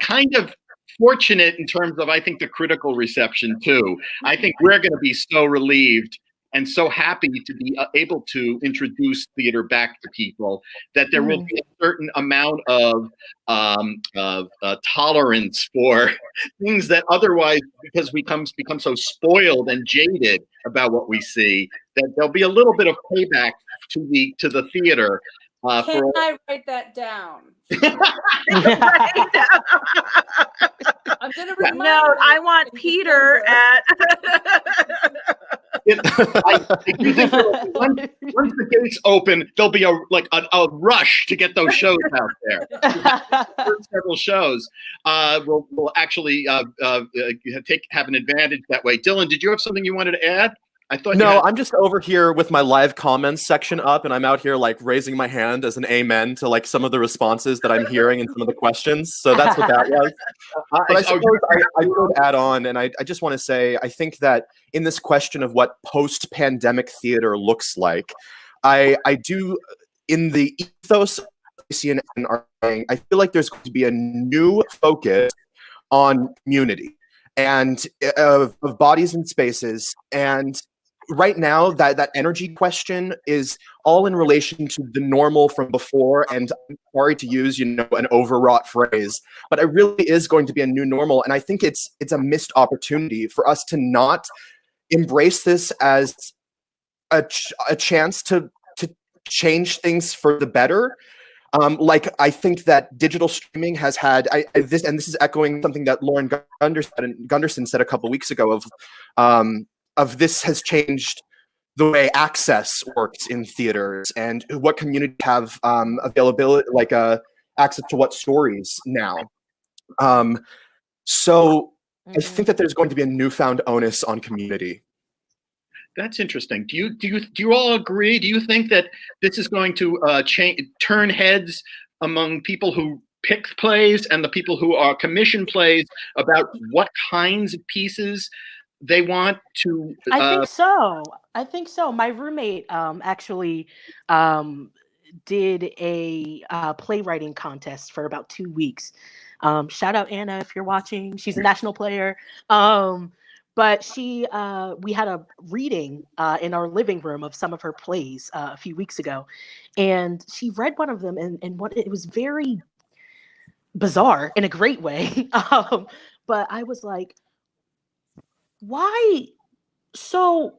Speaker 3: kind of fortunate in terms of, I think, the critical reception too. I think we're going to be so relieved and so happy to be able to introduce theater back to people that there will be a certain amount of tolerance for things that otherwise, because we become so spoiled and jaded about what we see, that there'll be a little bit of payback to the theater.
Speaker 1: Can I write that down? I'm gonna remind
Speaker 7: no, I want Peter at.
Speaker 3: I do think once the gates open, there'll be a rush to get those shows out there. Several shows will actually have an advantage that way. Dylan, did you have something you wanted to add? I thought
Speaker 6: no, I'm just over here with my live comments section up, and I'm out here like raising my hand as an amen to like some of the responses that I'm hearing and some of the questions. So that's what that was. But I suppose I would add on, and I just want to say, I think that in this question of what post-pandemic theater looks like, I do, in the ethos of Tracey and I feel like there's going to be a new focus on community and of bodies and spaces. And right now, that energy question is all in relation to the normal from before, and I'm sorry to use, an overwrought phrase, but it really is going to be a new normal, and I think it's a missed opportunity for us to not embrace this as a chance to change things for the better. I think that digital streaming has had this is echoing something that Lauren Gunderson said a couple weeks ago of this has changed the way access works in theaters and what community have availability, access to what stories now. So I think that there's going to be a newfound onus on community.
Speaker 3: That's interesting. Do you all agree? Do you think that this is going to turn heads among people who pick plays and the people who are commission plays about what kinds of pieces they want to?
Speaker 4: I think so. My roommate actually did a playwriting contest for about 2 weeks. Shout out Anna if you're watching. She's a national player. But we had a reading in our living room of some of her plays a few weeks ago, and she read one of them, and it was very bizarre in a great way. But I was like, why? So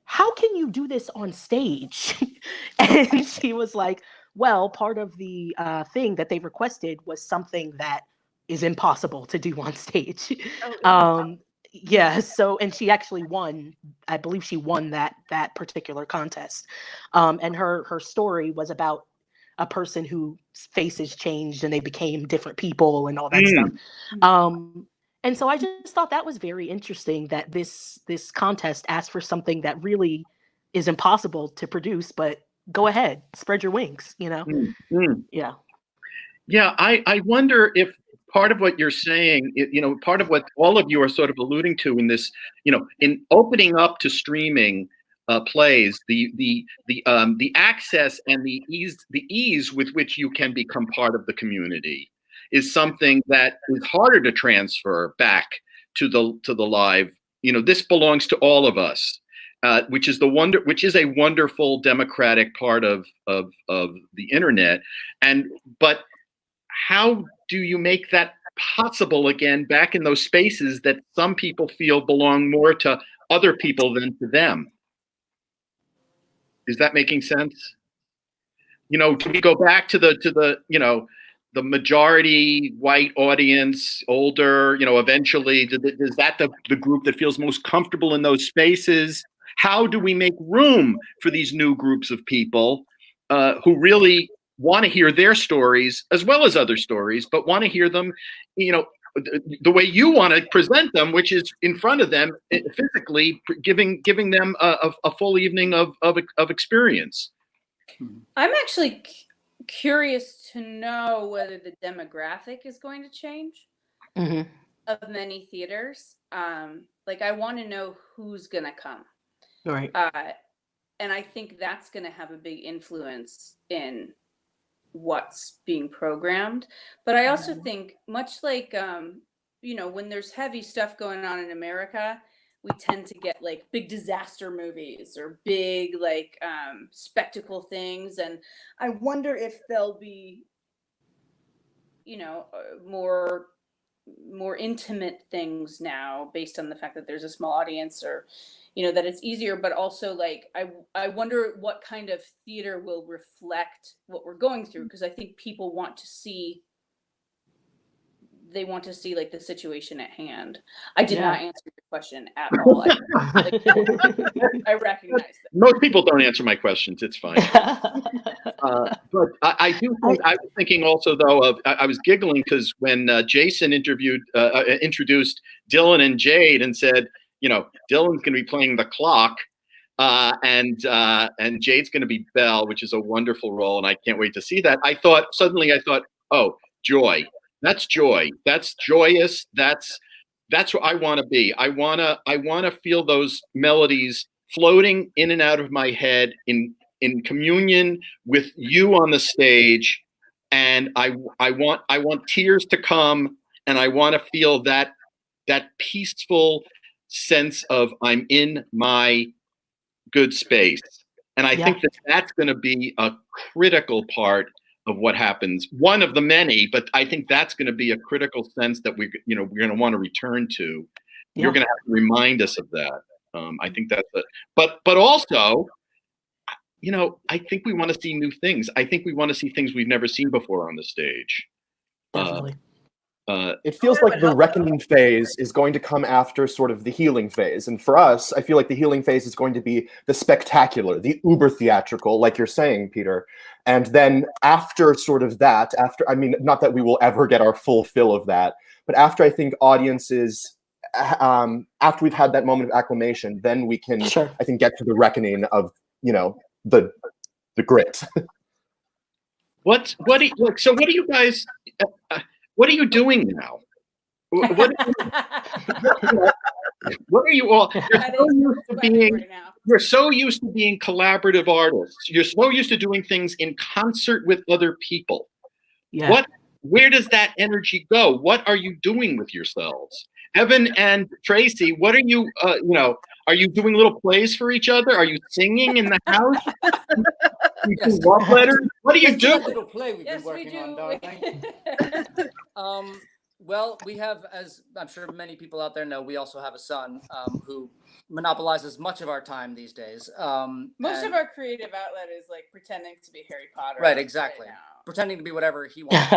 Speaker 4: how can you do this on stage? And she was like, well, part of the thing that they requested was something that is impossible to do on stage. Yeah, so, and she actually won, I believe she won that particular contest. And her story was about a person whose faces changed and they became different people and all that stuff. And so I just thought that was very interesting that this contest asked for something that really is impossible to produce, but go ahead, spread your wings, you know? Yeah.
Speaker 3: Yeah, I wonder if part of what you're saying, you know, part of what all of you are sort of alluding to in this, you know, in opening up to streaming plays, the access and the ease with which you can become part of the community is something that is harder to transfer back to the live. You know, this belongs to all of us, which is a wonderful democratic part of the internet, but how do you make that possible again back in those spaces that some people feel belong more to other people than to them? Is that making sense? You know, do we go back to the you know, the majority white audience, older, you know, eventually, is that the group that feels most comfortable in those spaces? How do we make room for these new groups of people who really want to hear their stories as well as other stories, but want to hear them, you know, the way you want to present them, which is in front of them physically, giving them a full evening of experience?
Speaker 1: I'm actually curious to know whether the demographic is going to change of many theaters. Like, I want to know who's going to come.
Speaker 4: Right.
Speaker 1: And I think that's going to have a big influence in what's being programmed. But I also think, much like, you know, when there's heavy stuff going on in America, we tend to get like big disaster movies or big like spectacle things. And I wonder if there'll be, you know, more intimate things now based on the fact that there's a small audience, or, you know, that it's easier. But also, like, I wonder what kind of theater will reflect what we're going through, because I think people want to see like the situation at hand. I did not answer your question at all. I recognize that.
Speaker 3: Most people don't answer my questions. It's fine. But I do think, I was thinking also, though, I was giggling because when Jason introduced Dylan and Jade and said, you know, Dylan's going to be playing the clock, and Jade's going to be Belle, which is a wonderful role, and I can't wait to see that. I thought, oh, joy. That's joy. That's joyous. That's what I want to be. I want to feel those melodies floating in and out of my head in communion with you on the stage, and I want tears to come, and I want to feel that peaceful sense of I'm in my good space. And I think that's going to be a critical part of what happens. One of the many, but I think that's going to be a critical sense that we're going to want to return to. Yeah. You're going to have to remind us of that. I think that's it. But also, you know, I think we want to see new things. I think we want to see things we've never seen before on the stage.
Speaker 4: Definitely.
Speaker 6: It feels like the reckoning phase is going to come after sort of the healing phase. And for us, I feel like the healing phase is going to be the spectacular, the uber theatrical, like you're saying, Peter. And then after sort of that, I mean, not that we will ever get our full fill of that, but after I think audiences, after we've had that moment of acclimation, then we can, I think, get to the reckoning of, you know, the grit.
Speaker 3: What are you guys? What are you doing now? What are you all? You're so used to being collaborative artists. You're so used to doing things in concert with other people. Yeah. Where does that energy go? What are you doing with yourselves? Evan and Tracey, what are you, are you doing little plays for each other? Are you singing in the house?
Speaker 5: Yes.
Speaker 3: Love letters? What do you do?
Speaker 5: Little play we've been working on, darling. Well, we have, as I'm sure many people out there know, we also have a son who monopolizes much of our time these days.
Speaker 1: Most of our creative outlet is like pretending to be Harry Potter.
Speaker 5: Right, exactly.
Speaker 1: Right,
Speaker 5: pretending to be whatever he wants.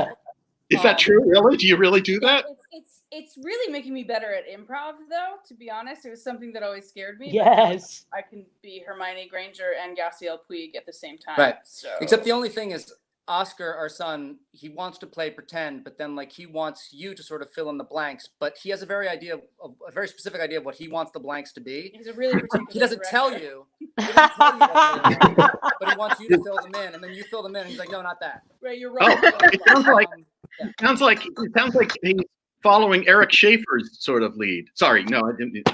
Speaker 3: Is that true? Really? Do you really do that?
Speaker 1: It's really making me better at improv, though. To be honest, it was something that always scared me.
Speaker 4: Yes,
Speaker 1: but I can be Hermione Granger and Gastiel Puig at the same time.
Speaker 5: Right.
Speaker 1: So.
Speaker 5: Except the only thing is, Oscar, our son, he wants to play pretend, but then like he wants you to sort of fill in the blanks. But he has a very specific idea of what he wants the blanks to be.
Speaker 1: He's a really particular.
Speaker 5: He doesn't tell you. He doesn't tell you what they are, but he wants you to fill them in, and then you fill them in. And he's like, no, not that.
Speaker 1: Right, you're right.
Speaker 3: It sounds like he's following Eric Schaefer's sort of lead. Sorry, no, I didn't.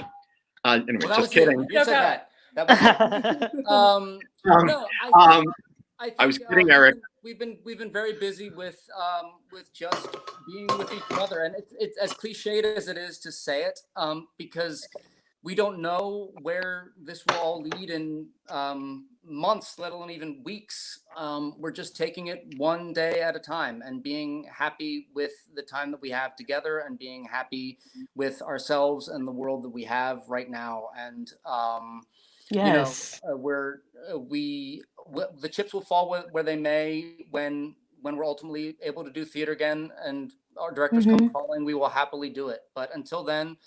Speaker 3: Anyway,
Speaker 5: Well,
Speaker 3: just kidding.
Speaker 5: You said that. Was no,
Speaker 3: I was kidding, Eric.
Speaker 5: We've been very busy with just being with each other, and it's as cliched as it is to say it, because we don't know where this will all lead in months, let alone even weeks. We're just taking it one day at a time and being happy with the time that we have together and being happy with ourselves and the world that we have right now. And
Speaker 4: yes,
Speaker 5: the chips will fall where they may when we're ultimately able to do theater again and our directors come calling. We will happily do it. But until then,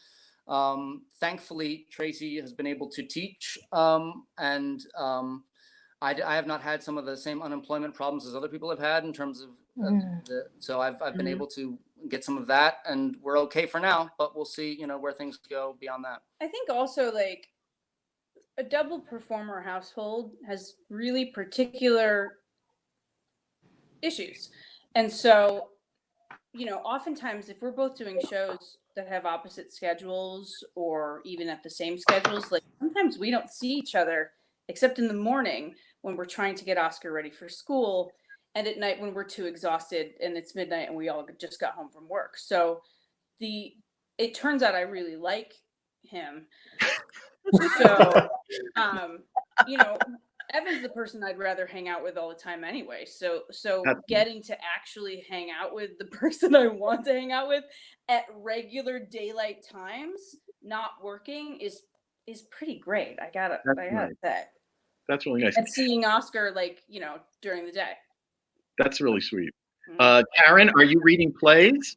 Speaker 5: thankfully, Tracey has been able to teach, and I have not had some of the same unemployment problems as other people have had in terms of so I've been able to get some of that, and we're okay for now. But we'll see, where things go beyond that.
Speaker 1: I think also like a double performer household has really particular issues, and so oftentimes if we're both doing shows that have opposite schedules or even at the same schedules, like sometimes we don't see each other except in the morning when we're trying to get Oscar ready for school, and at night when we're too exhausted and it's midnight and we all just got home from work. So it turns out I really like him. So Evan's the person I'd rather hang out with all the time anyway. So getting to actually hang out with the person I want to hang out with at regular daylight times, not working, is pretty great. I gotta say.
Speaker 3: That's really nice.
Speaker 1: And seeing Oscar during the day.
Speaker 3: That's really sweet. Karen, are you reading plays?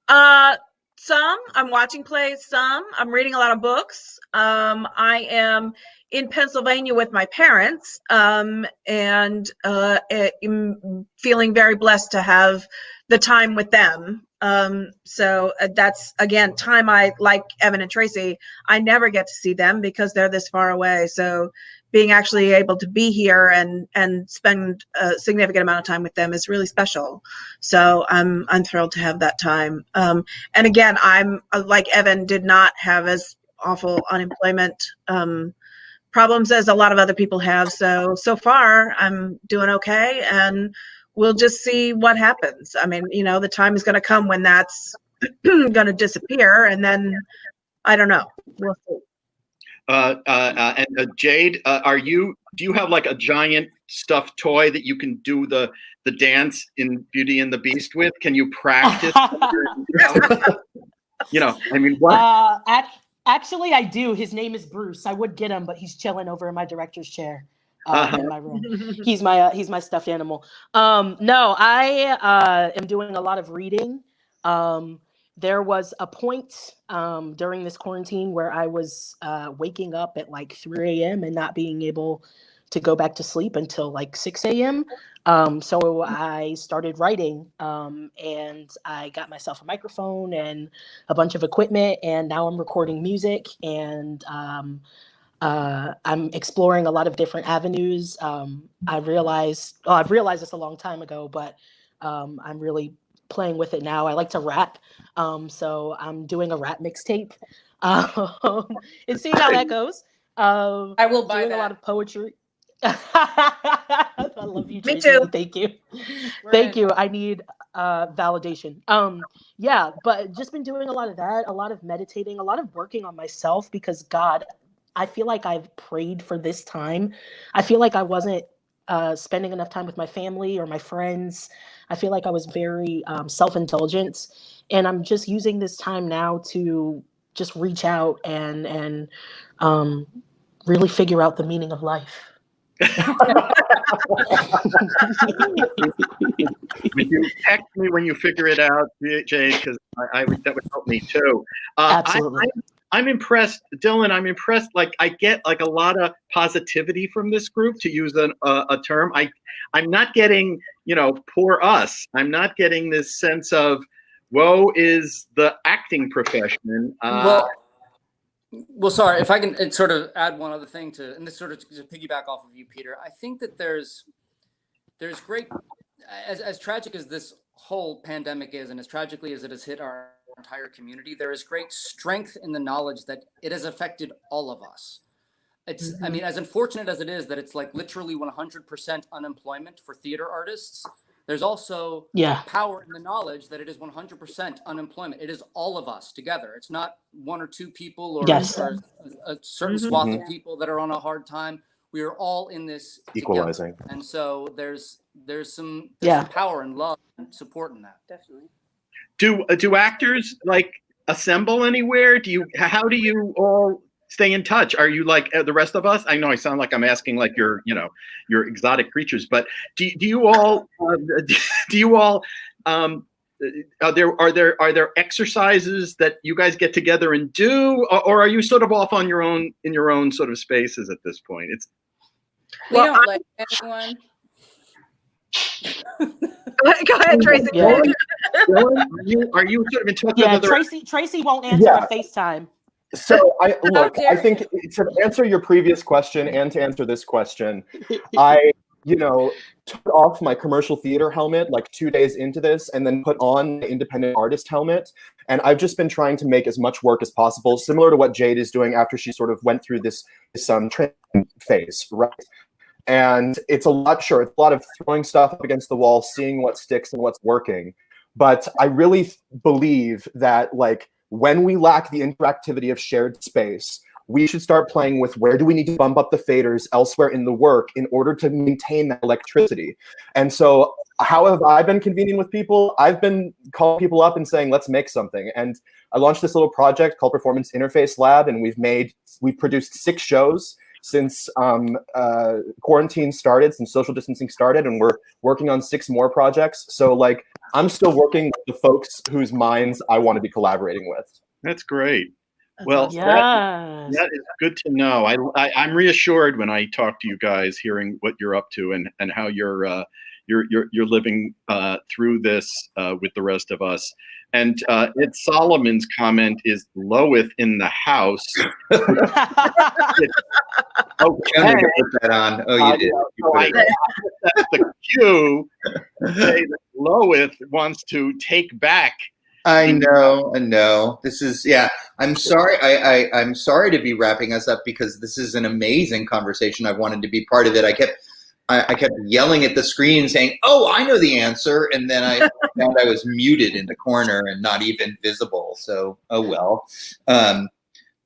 Speaker 7: Some. I'm watching plays. Some. I'm reading a lot of books. I am in Pennsylvania with my parents, and I'm feeling very blessed to have the time with them. So that's, again, time like Evan and Tracey, I never get to see them because they're this far away. So being actually able to be here and spend a significant amount of time with them is really special. So I'm thrilled to have that time. And again, I'm like Evan, did not have as awful unemployment problems as a lot of other people have. So far I'm doing okay, and we'll just see what happens. I mean, the time is going to come when that's going to disappear, and then I don't know. We'll see.
Speaker 3: And Jade, do you have like a giant stuffed toy that you can do the dance in Beauty and the Beast with? Can you practice? I mean, what?
Speaker 4: Actually, I do. His name is Bruce. I would get him, but he's chilling over in my director's chair in my room. He's my stuffed animal. No, I am doing a lot of reading. There was a point during this quarantine where I was waking up at like 3 a.m. and not being able to go back to sleep until like 6 a.m. So I started writing, and I got myself a microphone and a bunch of equipment, and now I'm recording music, and I'm exploring a lot of different avenues. I've realized this a long time ago, but I'm really playing with it now. I like to rap, so I'm doing a rap mixtape and seeing how that goes.
Speaker 1: I will buy
Speaker 4: doing
Speaker 1: that.
Speaker 4: a lot of poetry. I love you, Tracey.
Speaker 7: Me too.
Speaker 4: Thank you. Thank you. I need validation. Yeah, but just been doing a lot of that, a lot of meditating, a lot of working on myself, because God, I feel like I've prayed for this time. I feel like I wasn't spending enough time with my family or my friends. I feel like I was very self-indulgent, and I'm just using this time now to just reach out and really figure out the meaning of life.
Speaker 3: Would you text me when you figure it out, Jade? Because that would help me too.
Speaker 4: Absolutely.
Speaker 3: I'm impressed, Dylan. I'm impressed. Like I get like a lot of positivity from this group, to use a term. I'm not getting, poor us. I'm not getting this sense of woe is the acting profession.
Speaker 5: Well, sorry, if I can sort of add one other thing and this sort of to piggyback off of you, Peter. I think that there's great, as tragic as this whole pandemic is, and as tragically as it has hit our entire community, there is great strength in the knowledge that it has affected all of us. It's, I mean, as unfortunate as it is that it's like literally 100% unemployment for theater artists, there's also power in the knowledge that it is 100% unemployment. It is all of us together. It's not one or two people or a certain swath of people that are on a hard time. We are all in this
Speaker 6: equalizing
Speaker 5: together. And so there's some power and love and support in that.
Speaker 1: Definitely.
Speaker 3: Do actors like assemble anywhere? How do you all stay in touch? Are you like the rest of us? I know I sound like I'm asking like you're exotic creatures, but do you all are there exercises that you guys get together and do, or are you sort of off on your own in your own sort of spaces at this point?
Speaker 1: We don't like anyone.
Speaker 7: Go ahead, Tracey.
Speaker 4: Yeah.
Speaker 3: Are you sort of in touch with other?
Speaker 4: Tracy won't answer a FaceTime.
Speaker 6: So I think to answer your previous question and to answer this question, I took off my commercial theater helmet like 2 days into this and then put on the independent artist helmet. And I've just been trying to make as much work as possible, similar to what Jade is doing after she sort of went through this training phase, right? And it's a lot of throwing stuff up against the wall, seeing what sticks and what's working. But I really believe that like when we lack the interactivity of shared space, we should start playing with where do we need to bump up the faders elsewhere in the work in order to maintain that electricity. And so how have I been convening with people? I've been calling people up and saying, let's make something. And I launched this little project called Performance Interface Lab, and we've produced 6 shows since quarantine started, since social distancing started, and we're working on 6 more projects. So like, I'm still working with the folks whose minds I want to be collaborating with.
Speaker 3: That's great. Well,
Speaker 4: Yes.
Speaker 3: that is good to know. I'm reassured when I talk to you guys, hearing what you're up to and how you're living through this with the rest of us. And Ed Solomon's comment is loweth in the house.
Speaker 2: Oh, Ken, you put that on. Oh, you did.
Speaker 3: That's the cue. Say that Loweth wants to take back.
Speaker 2: I know. This is I'm sorry. I'm sorry to be wrapping us up because this is an amazing conversation. I wanted to be part of it. I kept yelling at the screen saying, "Oh, I know the answer," and then I found I was muted in the corner and not even visible. So, oh well.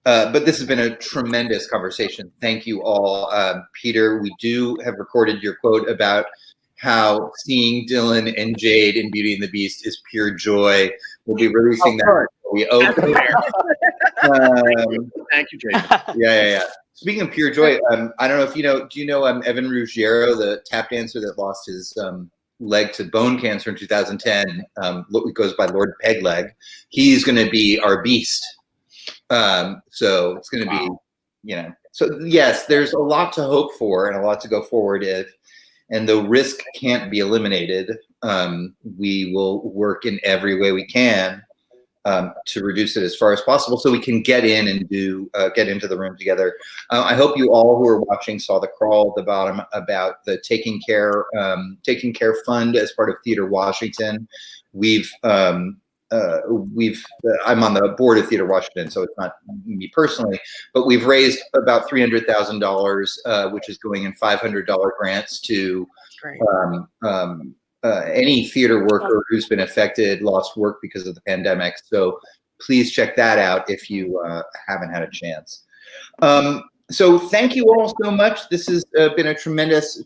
Speaker 2: But this has been a tremendous conversation. Thank you all. Peter, we do have recorded your quote about how seeing Dylan and Jade in Beauty and the Beast is pure joy. We'll be releasing that before we open.
Speaker 3: Thank you, Jade.
Speaker 2: Yeah. Speaking of pure joy, I don't know if do you know Evan Ruggiero, the tap dancer that lost his leg to bone cancer in 2010, goes by Lord Pegleg. He's going to be our Beast. So it's going to be, so yes, there's a lot to hope for and a lot to go forward if, and the risk can't be eliminated. We will work in every way we can to reduce it as far as possible so we can get in and get into the room together. I hope you all who are watching saw the crawl at the bottom about the Taking Care Fund as part of Theater Washington. I'm on the board of Theater Washington, so it's not me personally, but we've raised about $300,000, which is going in $500 grants to any theater worker who's been affected, lost work because of the pandemic. So please check that out if you haven't had a chance. So thank you all so much. This has been a tremendous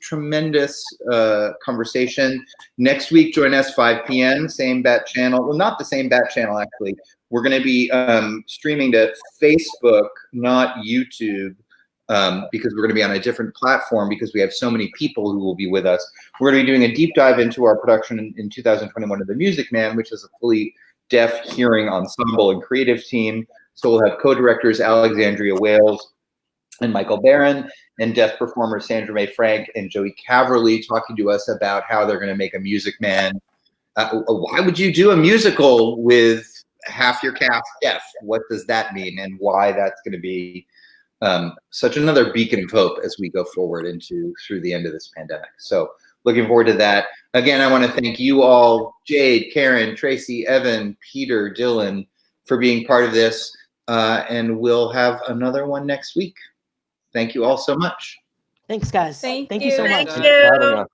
Speaker 2: conversation. Next week, join us 5 p.m. Same bat channel. Well, not the same bat channel, actually. We're going to be streaming to Facebook, not YouTube, because we're going to be on a different platform because we have so many people who will be with us. We're going to be doing a deep dive into our production in 2021 of The Music Man, which is a fully deaf hearing ensemble and creative team. So we'll have co-directors Alexandria Wales and Michael Barron, and deaf performers Sandra Mae Frank and Joey Caverly talking to us about how they're going to make a Music Man. Why would you do a musical with half your cast deaf? What does that mean, and why that's going to be such another beacon of hope as we go forward through the end of this pandemic. So looking forward to that. Again, I want to thank you all, Jade, Karen, Tracey, Evan, Peter, Dylan, for being part of this, and we'll have another one next week. Thank you all so much.
Speaker 4: Thanks, guys.
Speaker 1: Thank
Speaker 4: you so
Speaker 1: you.
Speaker 4: much.
Speaker 7: Thank
Speaker 6: Thanks for having
Speaker 7: you.
Speaker 6: us.